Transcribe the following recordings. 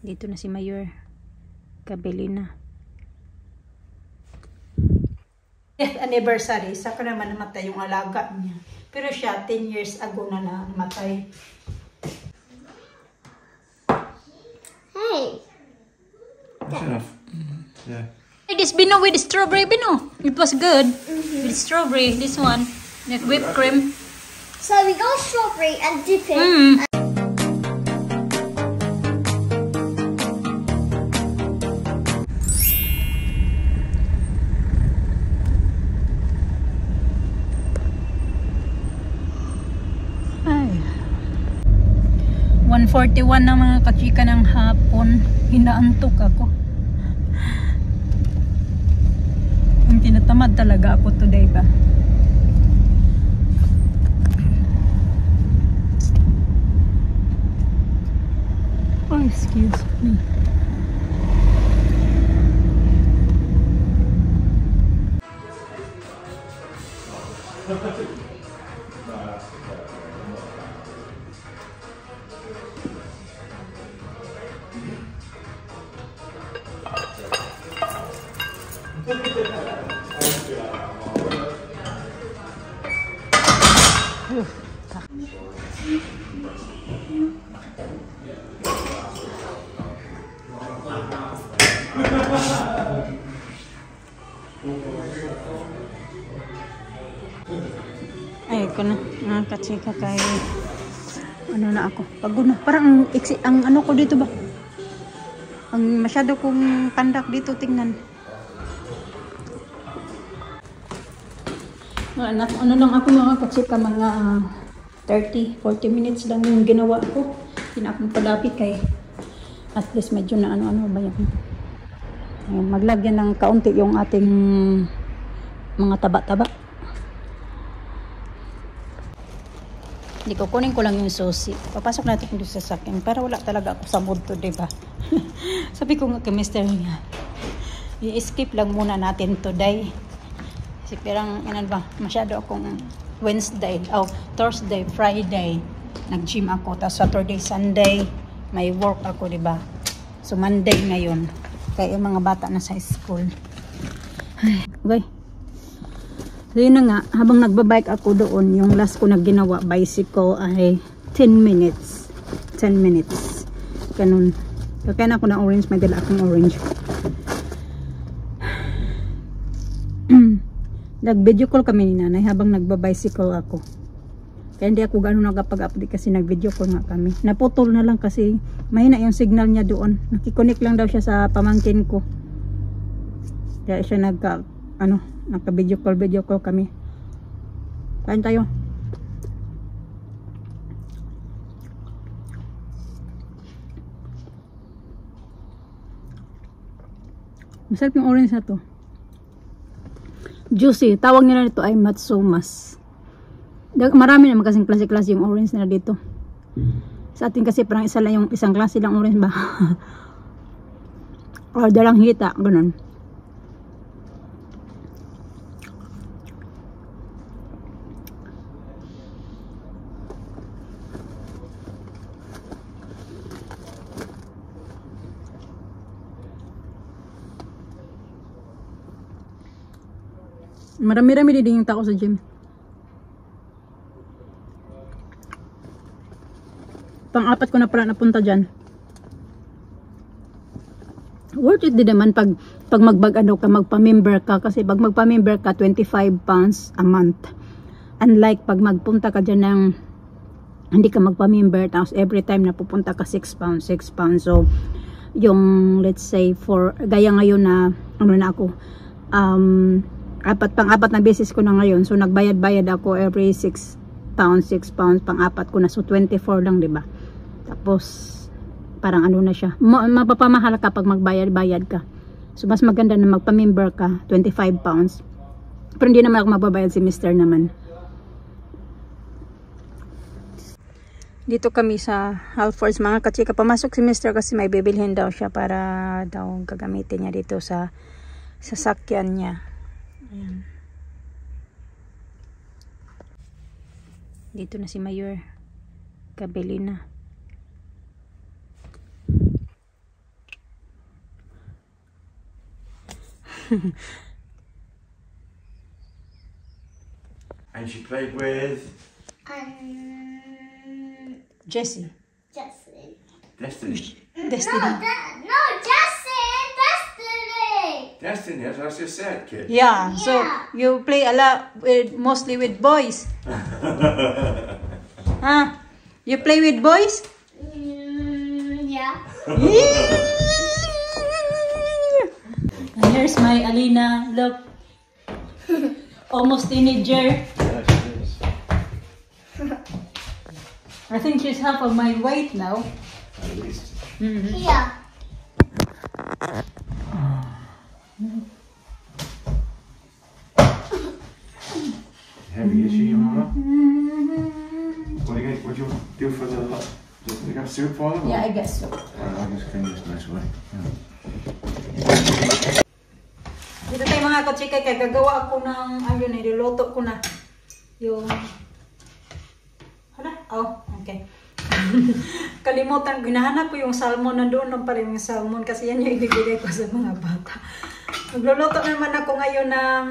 Dito na si Mayor. Kabili na. Anniversary, saka naman namatay yung alaga niya. Pero siya, 10 years ago na namatay. Hey! Yeah. This Bino with strawberry Bino. It was good. With strawberry, this one. With whipped cream. So we go strawberry and dip it. Ay. 1:41 na mga kachika ng hapon. Hinaantok ako. Tinatamad talaga ako today ba. Oh, excuse me. Ay ko na nakachika kay ano na ako pagod na parang ang ano ko dito ba ang masyado kong pandak dito tingnan ano lang ako mga kachika mga 30-40 minutes lang yung ginawa ko akong palapit kay at least medyo na ano ba yan maglagyan ng kaunti yung ating mga taba-taba. Hindi ko kunin ko lang yung susi. Papasok natin dito sa sakyan para wala talaga ako sa mood to, diba? Sabi ko nga kay Mr. niya, i-skip lang muna natin today. Kasi parang, ba, masyado akong Wednesday, Thursday, Friday, nag-gym ako. Tapos Saturday, Sunday, may work ako, diba? So Monday ngayon. Kaya yung mga bata na sa school. Ay, okay. So yun na nga, habang nagbabike ako doon, yung last ko na ginawa, bicycle ay 10 minutes. 10 minutes. Ganun. Kaya na ako ng orange, may dala akong orange. Nag-video call kami ni nanay habang nagbabicycle ako. Kaya hindi ako gano'n nagpag-update kasi nag-video call nga kami. Naputol na lang kasi mahina yung signal niya doon. Nakikonik lang daw siya sa pamangkin ko. Kaya siya nagka-video call kami. Kain tayo. Masarap yung orange na to. Juicy. Tawag nila nito ay Matsumas. Marami naman kasing klase-klase yung orange na dito. Sa atin kasi parang isang klase lang orange ba? O dalang hita. Ganun. Marami-rami din yung tao sa gym. Pang-apat ko na pala napunta dyan. Worth it din naman pag magpa-member ka. Kasi pag magpa-member ka, 25 pounds a month. Unlike pag magpunta ka dyan ng hindi ka magpa-member, tapos every time na pupunta ka 6 pounds. So, yung let's say gaya ngayon na ako, pang-apat na beses ko na ngayon. So nagbayad-bayad ako every 6 pounds, pang-apat ko na. So 24 lang, 'di ba? Tapos parang na siya. Mapapamahal ka pag magbayad-bayad ka. So mas maganda na magpa-member ka, 25 pounds. Pero hindi naman ako magbabayad, si Mr. naman. Dito kami sa Halfords mga kachika. Pamasok si Mr. kasi may bibilhin daw siya para daw gagamitin niya dito sa sasakyan niya. Ayan. Dito na si Mayor. Kabili na. And she played with Jessie. Jessie. Destiny. Destiny. No, Jessie. Destiny. Destiny, as I just said, kid. Yeah, so you play a lot mostly with boys. You play with boys? Yeah. And here's my Alina. Look. Almost teenager. Yeah, she is. I think she's half of my weight now. At least. Yeah. Heavy, is she, Mama? What do you do for the... You got soup for them? Yeah, I guess so. Alright, I'll just clean this nice way. Yeah. Dito tayo mga kachika, kaya gagawa ako ng, ayun, niluluto ko na. Yung, hala? Oh, okay. Kalimutan, ginahanap ko yung salmon, nandoon lang pala yung salmon kasi yan yung ibibigay ko sa mga bata. Nagluluto naman ako ngayon ng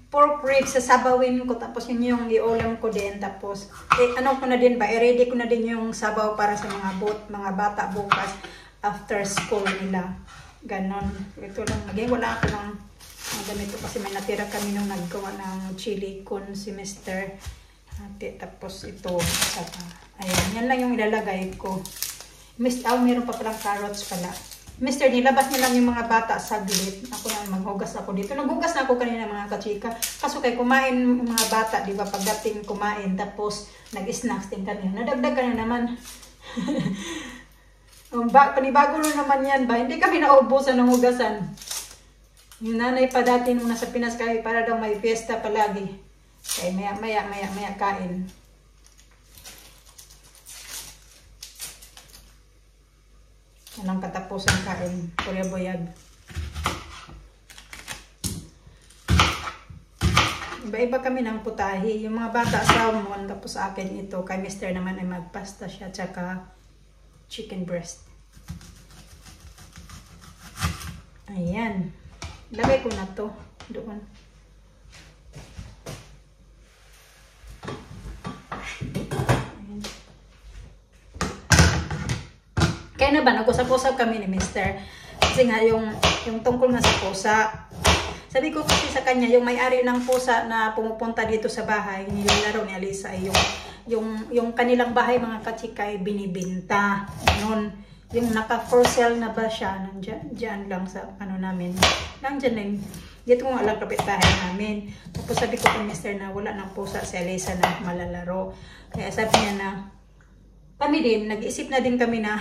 pork ribs, sasabawin ko, tapos yun yung iulam ko din, tapos, ano ko na din ba, i-ready ko na din yung sabaw para sa mga bata bukas after school nila. Ganon. Ito lang, wala ako ng ganito kasi may natira kami nung naggawa ng chili con si Mr. Tapos ito, saka, ayan, yan lang yung ilalagay ko. Meron pa palang carrots pala. Mr. nilabas niya lang yung mga bata saglit. Ako na maghugas ako dito. Naghugas na ako kanina mga kachika. Kaso kay kumain yung mga bata, di ba? Pagdating kumain, tapos nag-snacks din kami. Nadagdagan na naman. Panibago na naman yan ba? Hindi kami naubusan ng hugasan. Yung nanay pa dati nung nasa Pinas kami para daw may fiesta palagi. Kaya maya kain. Yan ang katapusan kain. Kurya-buyag. Iba-iba kami ng putahe. Yung mga bata salmon, tapos akin ito. Kay Mr. naman ay magpasta siya, tsaka chicken breast. Ayan. Lagay ko na to doon. Ayan. Kaya na ba, nag-usap-usap kami ni Mr. Kasi nga, yung tungkol nga sa pusa. Sabi ko kasi sa kanya, yung may-ari ng pusa na pumupunta dito sa bahay, nilalaro ni Alisa, ay yung kanilang bahay, mga kachika, ay binibinta. Noon, yung naka-for sale na ba siya, nandyan lang sa ano namin. Nandyan lang. Dito kung alam kapit bahay namin. Tapos sabi ko kay Mr. na wala ng pusa si Alisa na malalaro. Kaya sabi niya na, kami din, nag-isip na din kami na,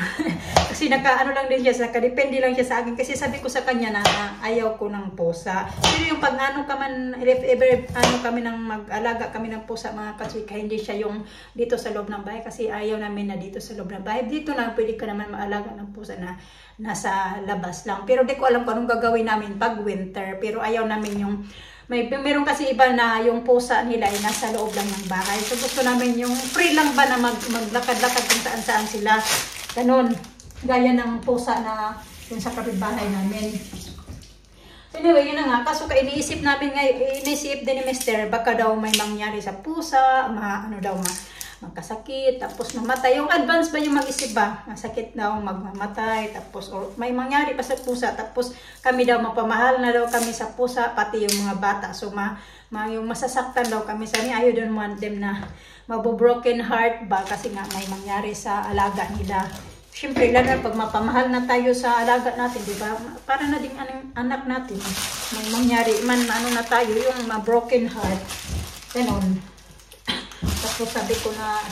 kasi naka-ano lang din siya, nakadepende lang siya sa akin. Kasi sabi ko sa kanya na ayaw ko ng pusa. Pero yung pag ano ka man, if ever ano kami ng mag-alaga kami ng pusa, mga kachika, hindi siya yung dito sa loob ng bahay. Kasi ayaw namin na dito sa loob ng bahay. Dito na pwede ka naman maalaga ng pusa na nasa labas lang. Pero di ko alam kung anong gagawin namin pag winter. Pero ayaw namin yung meron kasi iba na yung pusa nila ay nasa loob lang ng bahay. So gusto namin yung free lang ba na maglakad-lakad kung saan-saan sila. Ganon. Gaya ng pusa na yung sa kapitbahay namin. Anyway, yun na nga. Kaso iniisip namin ngayon, iniisip din ni Mr. baka daw may mangyari sa pusa, magkasakit, tapos mamatay. Yung advance ba yung mag-isip ba? Masakit daw, magmamatay, tapos or may mangyari pa sa pusa, tapos kami daw mapamahal na daw kami sa pusa, pati yung mga bata. So yung masasaktan daw kami. Sabi, I don't want them na mabobroken heart ba kasi nga may mangyari sa alaga nila. Siyempre, lalo pag mapamahal na tayo sa alaga natin, di ba? Para na ding anak natin. May mangyari man, ano na tayo, yung ma-broken heart. Ganon. Tapos sabi ko na,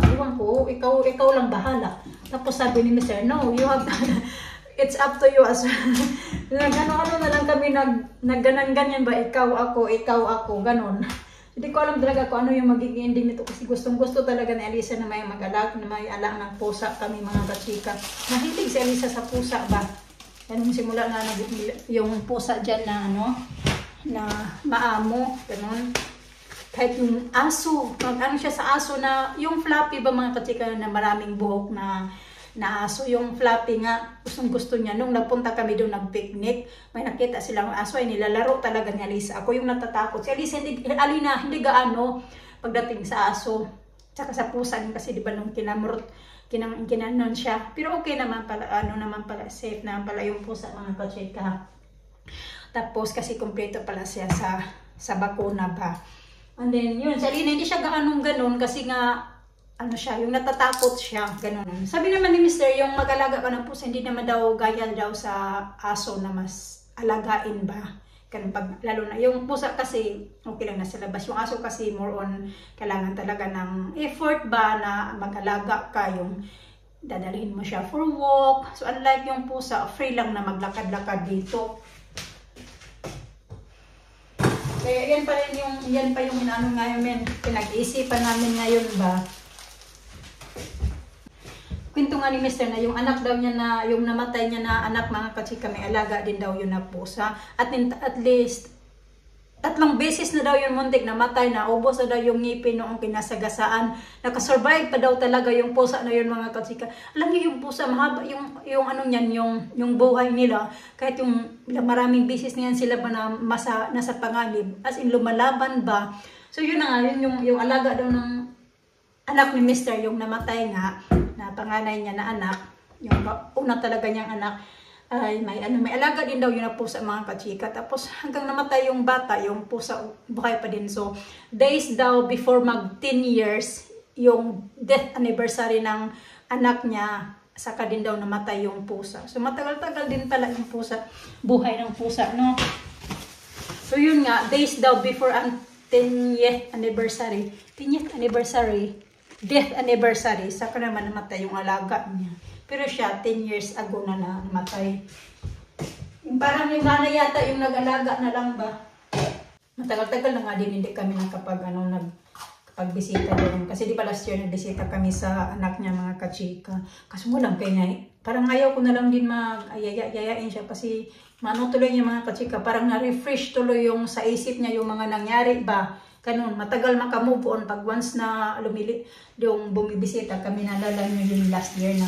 iwan ko, ikaw lang bahala. Tapos sabi ni Mr. No, you have it's up to you as well. Ano na lang kami nagganan-ganyan ba, ikaw ako, ganon. Hindi ko alam talaga kung ano yung magiging ending nito kasi gustong-gusto talaga ni Alisa na may mag-alag, na may alang ng pusa kami mga kachika. Nahilig si Alisa sa pusa ba? Yan yung simula na yung pusa dyan na maamo, ganon. Kahit yung aso, ano siya sa aso na, yung fluffy ba mga kachika na maraming buhok na na aso. Yung Fluffy nga, gustong gusto niya. Nung nagpunta kami doon nag-picnic, may nakita silang aso ay nilalaro talaga ni Alisa. Ako yung natatakot. Si Alisa, hindi gaano pagdating sa aso. Tsaka sa pusa kasi di ba nung kinanon siya. Pero okay naman pala, safe naman pala yung pusa mga kachika. Tapos kasi kompleto pala siya sa bakuna ba. And then yun, sa Alina hindi siya ganon kasi nga siya, yung natatakot siya, gano'n. Sabi naman ni Mr. yung mag-alaga ka ng pusa, hindi naman daw gaya daw sa aso na mas alagain ba. Ganun, lalo na yung pusa kasi okay lang na sa labas. Yung aso kasi more on kailangan talaga ng effort ba na mag-alaga ka, yung dadalhin mo siya for walk. So unlike yung pusa, free lang na maglakad-lakad dito. Kaya yan pa yung inaano ngayon, pinag-iisipan namin ngayon ba. Kwento nga ni Mr. na yung anak daw niya na, yung namatay niya na anak mga kachika, may alaga din daw yun na pusa. At least, 3 beses na daw yun muntik namatay, na ubos na daw yung ngipin noong kinasagasaan. Nakasurvive pa daw talaga yung pusa na yun mga kachika. Alam niyo yung pusa, mahaba yung ano niyan, yung buhay nila. Kahit yung maraming beses niyan sila ba na nasa panganib, as in lumalaban ba. So yun na nga, yung alaga daw ng anak ni Mr. yung namatay nga, na panganay niya na anak, yung una talaga niyang anak, ay may alaga din daw yun na pusa mga kachika. Tapos hanggang namatay yung bata, yung pusa buhay pa din. So days daw before mag 10 years, yung death anniversary ng anak niya, saka din daw namatay yung pusa. So matagal-tagal din pala yung pusa, buhay ng pusa, no? So yun nga, days daw before ang 10th anniversary, death anniversary, saka naman namatay yung alaga niya. Pero siya, 10 years ago na namatay. Yung parang yung nanay yata yung nag-alaga na lang ba. Matagal-tagal na nga din hindi kami nakapagbisita doon. Kasi di ba last year nagbisita kami sa anak niya mga kachika. Kaso walang kanya. Parang ayaw ko na lang din mag-ayayain siya kasi tuloy niya mga kachika. Parang na-refresh tuloy yung sa isip niya yung mga nangyari ba. Ganun, matagal maka-move on pag once na yung bumibisita kami, nalala nyo yung last year na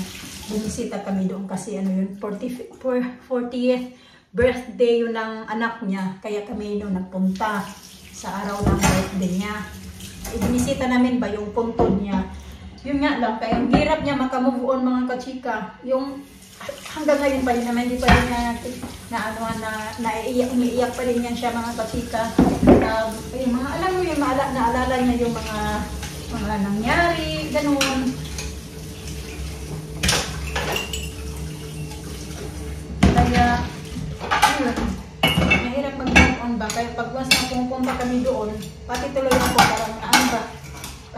bumisita kami doon kasi 40th birthday yun ng anak niya, kaya kami noon nagpunta sa araw ng birthday niya. Ibinisita namin ba yung puntod niya. Yun nga lang, kaya yung hirap niya maka-move on mga kachika. Yung hanggang ngayon pa rin naman, hindi pa rin umiiyak pa rin yan siya mga kachika. Yung mga, alam mo yung naalala niya yung mga nangyari, ganun. Kaya, yun, mahirap mag-move on ba? Kaya pag once na pumupunta kami doon, pati tuloy ako parang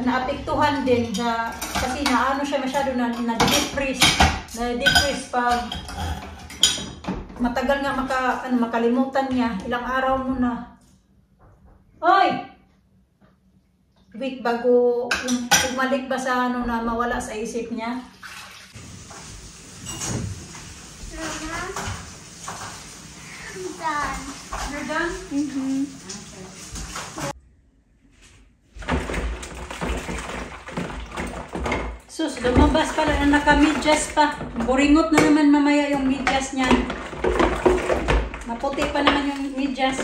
naapektuhan din kasi siya masyado na-depress pag matagal nga makalimutan niya, ilang araw muna. Hoy! Week bago umalik ba sa na mawala sa isip niya. I'm done. You're done? Mm-hmm. Sus, lumabas pala na naka-medyas pa. Buringot na naman mamaya yung medyas niya. Maputi pa naman yung medyas.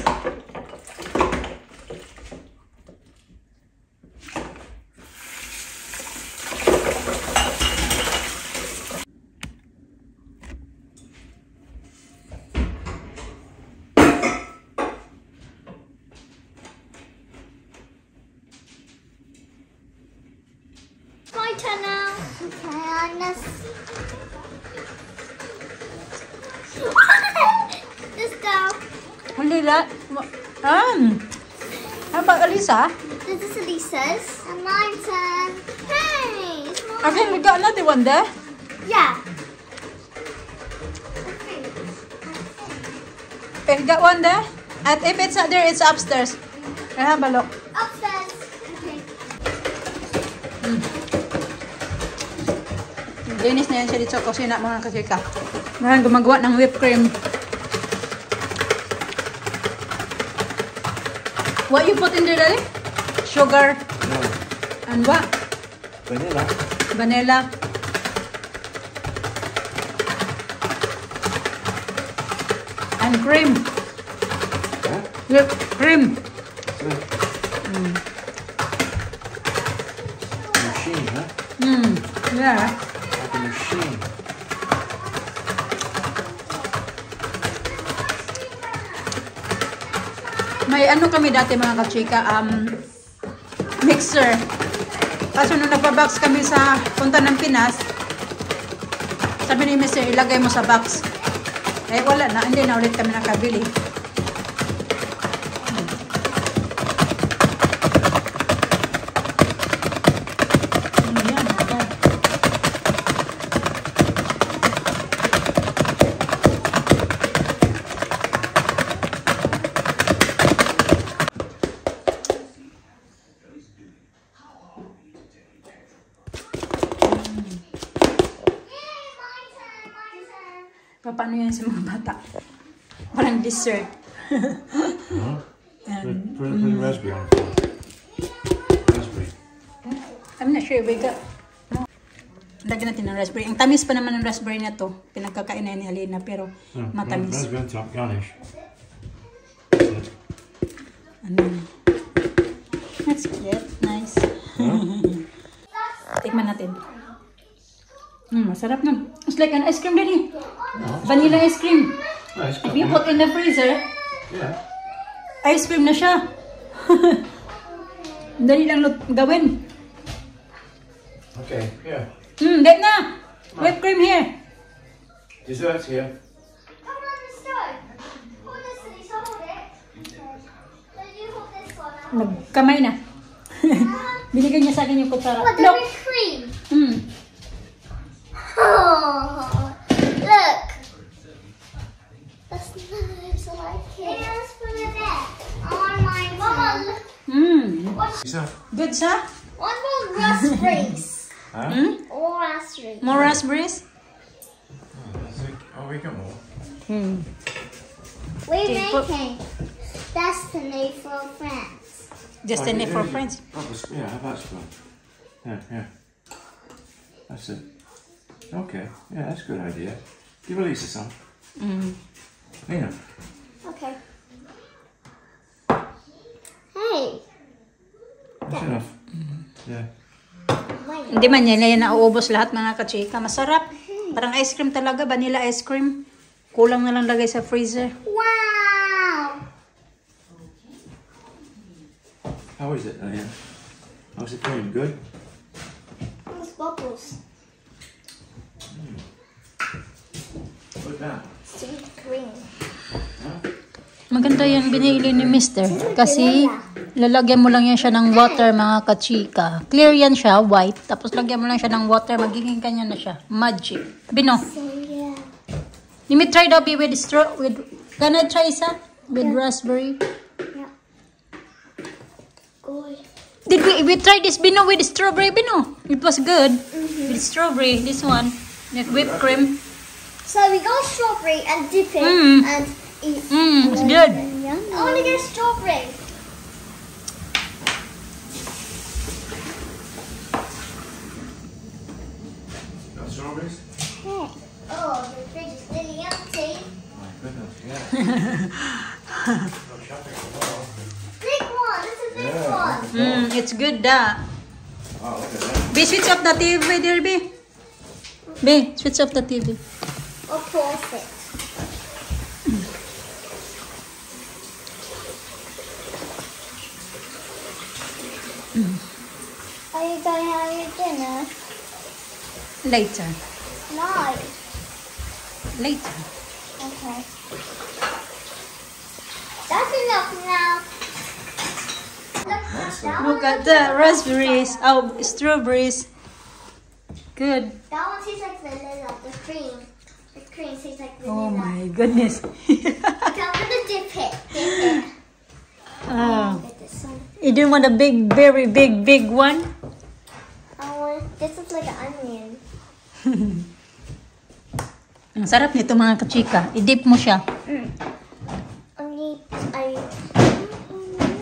My turn now. Okay, on this. This down. Halila. How about Alisa? This is Elisa's. And my turn. Hey! It's mine. Okay, we got another one there. Yeah. Okay, got one there. And if it's not there, it's upstairs. Have a look. Upstairs. Okay. Linis na yan siya dito sa kusina mga kasika. Ngayon gumagawa ng whipped cream. What you put in there, Daddy? Sugar. No. And what? Vanilla. Vanilla. And cream. Huh? Whipped cream. Good. Machine, huh? Yeah. Like a machine. May ano kami dati mga kachika, mixer. Kaso nung nagpa-box kami sa punta ng Pinas, sabi ni Mr. ilagay mo sa box. Eh wala na, hindi na ulit kami nakabili. Ayan, ayan. Paano yan sa mga bata? Parang dessert. Put raspberry on. Raspberry. I'm not sure, Vega. Lagyan natin ng raspberry. Ang tamis pa naman ng raspberry na to. Pinagkakain na ni Alina, pero matamis. Raspberry on top, garnish. Ano? That's cute. Nice. Tikman natin. Masarap na. It's like an ice cream din eh. Vanilla ice cream. Nice. If you put in the freezer, Yeah. ice cream na siya. Dali lang gawin. Okay, here. Get na. Whipped cream here. Desserts here. Come on the stove. Hold this, Lisa, hold it. So you hold this one. Nagkamay na. Binigay niya sa akin yung kutsara. What, the Look. whipped cream? Mm. Oh, look. That's nice. I like it. Yeah, let's put it there. On my mom. Lisa. Good siya? One more raspberries. Huh? Or raspberries. More raspberries? Oh, we got more. We're Okay, put- making Destiny for friends. Destiny Oh, for yeah, friends. Yeah, that's fun. Yeah. That's it. Okay, yeah, that's a good idea. Give Elisa some. Nina. Okay. Hey. That's enough. Yeah. Wait. Hindi man yan nauubos lahat mga kachika. Masarap. Parang ice cream talaga. Vanilla ice cream. Kulang na lang lagay sa freezer. Wow. How is it, Nina? How's the cream? Good? Those bubbles. Look at that. Sweet cream. Maganda yan binili ni Mister. Kasi lalagyan mo lang yan siya ng water mga kachika. Clear yan siya, white. Tapos lagyan mo lang siya ng water. Magiging kanya na siya. Magic. Bino. So yeah. Let me try Dobby with straw. Can I try isa? With raspberry. Yeah. Good. Did we try this Bino with strawberry Bino? It was good. With strawberry. This one. With whipped cream. So we got strawberry and dip it and eat. It's good. I want to get strawberry. Got strawberries? Hey. Oh, the fridge is nearly empty. My goodness, yeah. Go shopping tomorrow. Big one. It's a big Yeah. one. It's good da. Oh, look at that. B, switch off the TV there, B. B, switch off the TV. Or pause it. Are you going to have your dinner? Later. No. Later. Okay. That's enough now. Look at the raspberries. Oh, strawberries. Good. That one tastes like vanilla. The cream. The cream tastes like vanilla. Oh my goodness. Okay, I'm gonna dip it. Dip it. Oh. Get this one. You didn't want a big, very big one? This is like an onion. Ang sarap nito mga kachika. I-dip mo siya.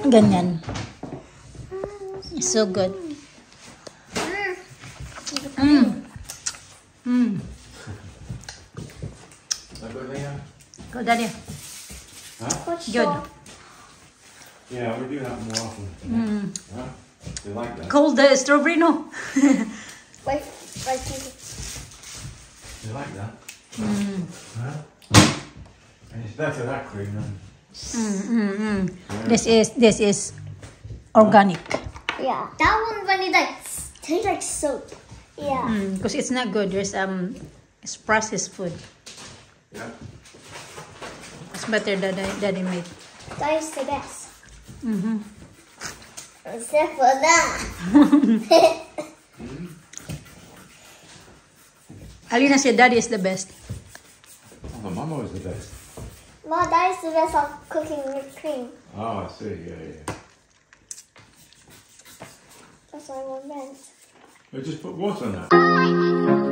Ganyan. It's so good. Look at Leah. Go, Daddy. Huh? What's Good. your- Yeah, we do that more often. Huh? They like that. Cold strawberry, no? Like, They like that. Huh? And it's better that cream than. This is organic. yeah. That one when it like tastes like soap. Yeah. Because it's not good. There's it's processed food. Yeah. It's better than they make. That is the best. Except for that. Alina said daddy is the best. Oh, the mama was the best. Ma, that is the best of cooking whipped cream. Oh, I see. Yeah. That's what I meant. We just put water on that.